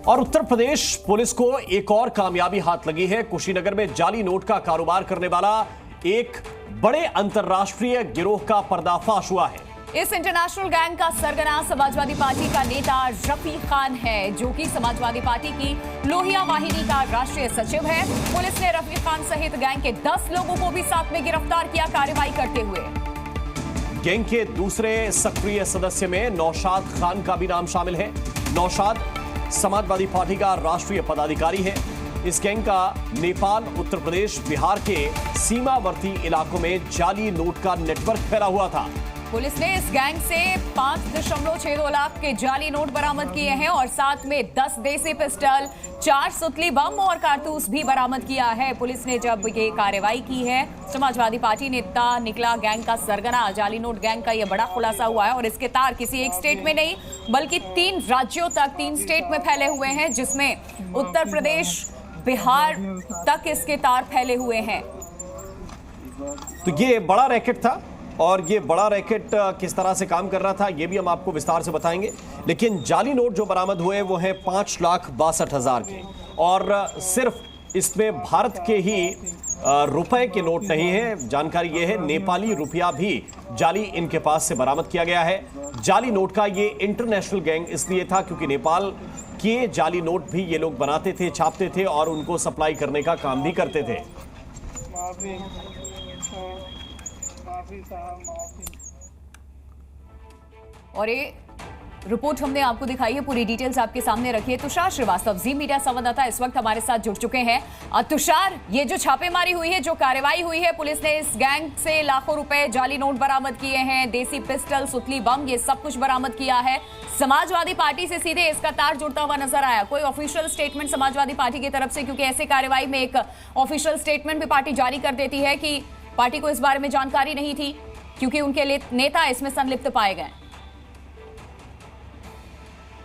और उत्तर प्रदेश पुलिस को एक और कामयाबी हाथ लगी है। कुशीनगर में जाली नोट का कारोबार करने वाला एक बड़े अंतरराष्ट्रीय गिरोह का पर्दाफाश हुआ है। इस इंटरनेशनल गैंग का सरगना समाजवादी पार्टी का नेता रफीक खान है, जो कि समाजवादी पार्टी की लोहिया वाहिनी का राष्ट्रीय सचिव है। पुलिस ने रफीक खान सहित गैंग के 10 लोगों को भी साथ में गिरफ्तार किया कार्रवाई करते हुए। गैंग के दूसरे सक्रिय सदस्य में नौशाद खान का भी नाम शामिल है। नौशाद समाजवादी पार्टी का राष्ट्रीय पदाधिकारी है। इस गैंग का नेपाल, उत्तर प्रदेश, बिहार के सीमावर्ती इलाकों में जाली नोट का नेटवर्क फैला हुआ था। पुलिस ने इस गैंग से 5.62 लाख के जाली नोट बरामद किए हैं और साथ में 10 देसी पिस्टल, 4 सुतली बम और कारतूस भी बरामद किया है। पुलिस ने जब ये कार्रवाई की है, समाजवादी पार्टी नेता निकला गैंग का सरगना। जाली नोट गैंग का ये बड़ा खुलासा हुआ है और इसके तार किसी एक स्टेट में नहीं बल्कि 3 राज्यों तक, 3 स्टेट में फैले हुए हैं, जिसमें उत्तर प्रदेश, बिहार तक इसके तार फैले हुए हैं। तो ये बड़ा रैकेट था और ये बड़ा रैकेट किस तरह से काम कर रहा था ये भी हम आपको विस्तार से बताएंगे। लेकिन जाली नोट जो बरामद हुए वो हैं 5,62,000 के, और सिर्फ इसमें भारत के ही रुपए के नोट नहीं है। जानकारी ये है नेपाली रुपया भी जाली इनके पास से बरामद किया गया है। जाली नोट का ये इंटरनेशनल गैंग इसलिए था क्योंकि नेपाल के जाली नोट भी ये लोग बनाते थे, छापते थे और उनको सप्लाई करने का काम भी करते थे। और ये रिपोर्ट हमने आपको दिखाई है, पूरी डिटेल्स आपके सामने रखी है। तुषार श्रीवास्तव, जी मीडिया संवाददाता, इस वक्त हमारे साथ जुड़ चुके हैं। तुषार, ये जो छापेमारी हुई है, जो कार्रवाई हुई है, पुलिस ने इस गैंग से लाखों रुपए जाली नोट बरामद किए हैं, देसी पिस्टल, सुतली बम, ये सब कुछ बरामद किया है। समाजवादी पार्टी से सीधे इसका तार जुड़ता हुआ नजर आया। कोई ऑफिशियल स्टेटमेंट समाजवादी पार्टी की तरफ से, क्योंकि ऐसे कार्रवाई में एक ऑफिशियल स्टेटमेंट भी पार्टी जारी कर देती है कि पार्टी को इस बारे में जानकारी नहीं थी क्योंकि उनके नेता इसमें संलिप्त पाए गए।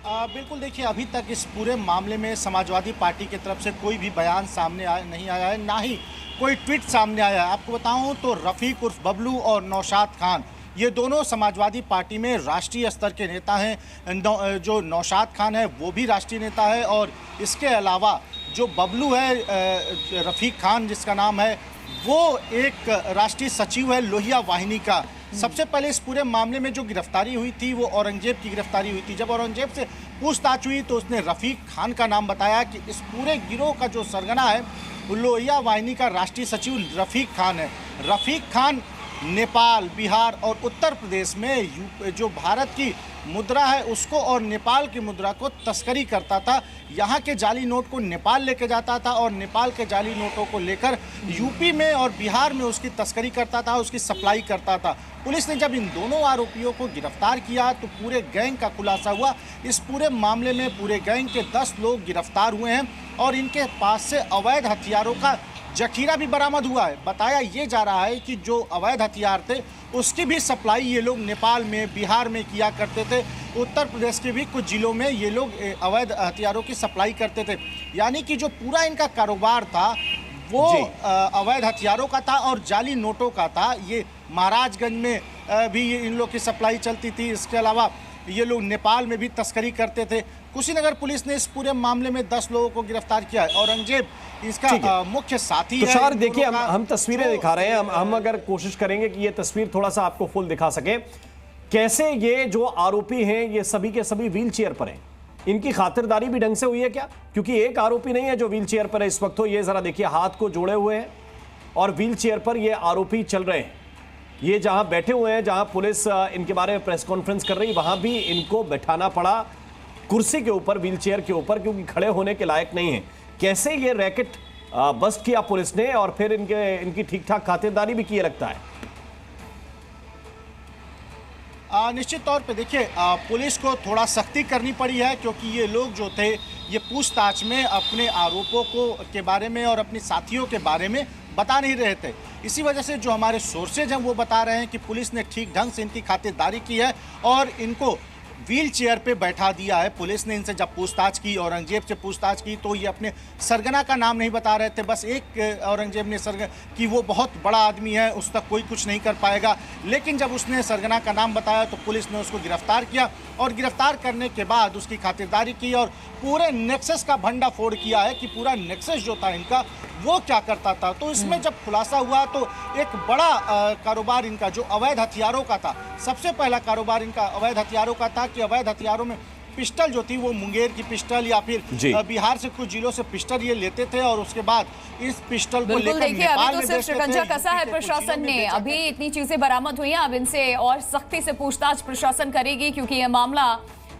बिल्कुल, देखिए, अभी तक इस पूरे मामले में समाजवादी पार्टी की तरफ से कोई भी बयान सामने नहीं आया है, ना ही कोई ट्वीट सामने आया है। आपको बताऊं तो रफीक उर्फ बबलू और नौशाद खान, ये दोनों समाजवादी पार्टी में राष्ट्रीय स्तर के नेता हैं। जो नौशाद खान है वो भी राष्ट्रीय नेता है, और इसके अलावा जो बबलू है, रफीक खान जिसका नाम है, वो एक राष्ट्रीय सचिव है लोहिया वाहिनी का। सबसे पहले इस पूरे मामले में जो गिरफ्तारी हुई थी वो औरंगजेब की गिरफ्तारी हुई थी। जब औरंगजेब से पूछताछ हुई तो उसने रफीक खान का नाम बताया कि इस पूरे गिरोह का जो सरगना है वो लोहिया वाहिनी का राष्ट्रीय सचिव रफीक खान है। रफीक खान नेपाल, बिहार और उत्तर प्रदेश में जो भारत की मुद्रा है उसको और नेपाल की मुद्रा को तस्करी करता था। यहाँ के जाली नोट को नेपाल लेके जाता था और नेपाल के जाली नोटों को लेकर यूपी में और बिहार में उसकी तस्करी करता था, उसकी सप्लाई करता था। पुलिस ने जब इन दोनों आरोपियों को गिरफ्तार किया तो पूरे गैंग का खुलासा हुआ। इस पूरे मामले में पूरे गैंग के 10 लोग गिरफ्तार हुए हैं और इनके पास से अवैध हथियारों का जखीरा भी बरामद हुआ है। बताया ये जा रहा है कि जो अवैध हथियार थे उसकी भी सप्लाई ये लोग नेपाल में, बिहार में किया करते थे। उत्तर प्रदेश के भी कुछ जिलों में ये लोग अवैध हथियारों की सप्लाई करते थे। यानी कि जो पूरा इनका कारोबार था वो अवैध हथियारों का था और जाली नोटों का था। ये महाराजगंज में भी इन लोग की सप्लाई चलती थी। इसके अलावा ये लोग नेपाल में भी तस्करी करते थे। कुशीनगर पुलिस ने इस पूरे मामले में 10 लोगों को गिरफ्तार किया है। औरंगजेब इसका मुख्य साथी है। तुषार, देखिए, हम तस्वीरें दिखा रहे हैं। हम अगर कोशिश करेंगे कि ये तस्वीर थोड़ा सा आपको फुल दिखा सके। कैसे ये जो आरोपी हैं ये सभी के सभी व्हील चेयर पर हैं? इनकी खातिरदारी भी ढंग से हुई है क्या? क्योंकि एक आरोपी नहीं है जो व्हील चेयर पर है इस वक्त। तो ये जरा देखिए, हाथ को जोड़े हुए हैं और व्हील चेयर पर ये आरोपी चल रहे हैं। ये जहां बैठे हुए हैं, जहां पुलिस इनके बारे में प्रेस कॉन्फ्रेंस कर रही, वहां भी इनको बैठाना पड़ा कुर्सी के ऊपर, व्हील चेयर के ऊपर, क्योंकि खड़े होने के लायक नहीं है। कैसे ये रैकेट बस्ट किया पुलिस ने और फिर इनकी ठीक ठाक खातिरदारी भी की, लगता है? निश्चित तौर पे देखिए, पुलिस को थोड़ा सख्ती करनी पड़ी है क्योंकि ये लोग जो थे ये पूछताछ में अपने आरोपों के बारे में और अपने साथियों के बारे में बता नहीं रहे थे। इसी वजह से जो हमारे सोर्सेज हैं वो बता रहे हैं कि पुलिस ने ठीक ढंग से इनकी खातिरदारी की है और इनको व्हील चेयर पे बैठा दिया है। पुलिस ने इनसे जब पूछताछ की, औरंगजेब से पूछताछ की, तो ये अपने सरगना का नाम नहीं बता रहे थे। बस एक औरंगजेब ने सरगना कि वो बहुत बड़ा आदमी है, उस तक कोई कुछ नहीं कर पाएगा। लेकिन जब उसने सरगना का नाम बताया तो पुलिस ने उसको गिरफ्तार किया और गिरफ्तार करने के बाद उसकी खातिरदारी की और पूरे नेक्सस का भंडाफोड़ किया है कि पूरा नेक्सस जो था इनका वो क्या करता था। तो इसमें जब खुलासा हुआ तो एक बड़ा कारोबार इनका जो अवैध हथियारों का था, सबसे पहला कारोबार इनका अवैध हथियारों का था कि अवैध हथियारों में पिस्टल जो थी वो मुंगेर की पिस्टल या फिर बिहार से कुछ जिलों से पिस्टल ये लेते थे और उसके बाद इस पिस्टल को लेकर नेपाल में अभी तो सिर्फ शिकंजा कसा है प्रशासन ने, अभी इतनी चीजें बरामद हुई हैं, अब इनसे और सख्ती से पूछताछ प्रशासन करेगी क्योंकि यह मामला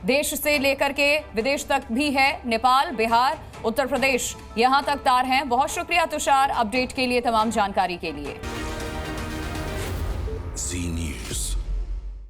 देश से लेकर के विदेश तक भी है। नेपाल, बिहार, उत्तर प्रदेश यहां तक तार हैं। बहुत शुक्रिया तुषार अपडेट के लिए, तमाम जानकारी के लिए।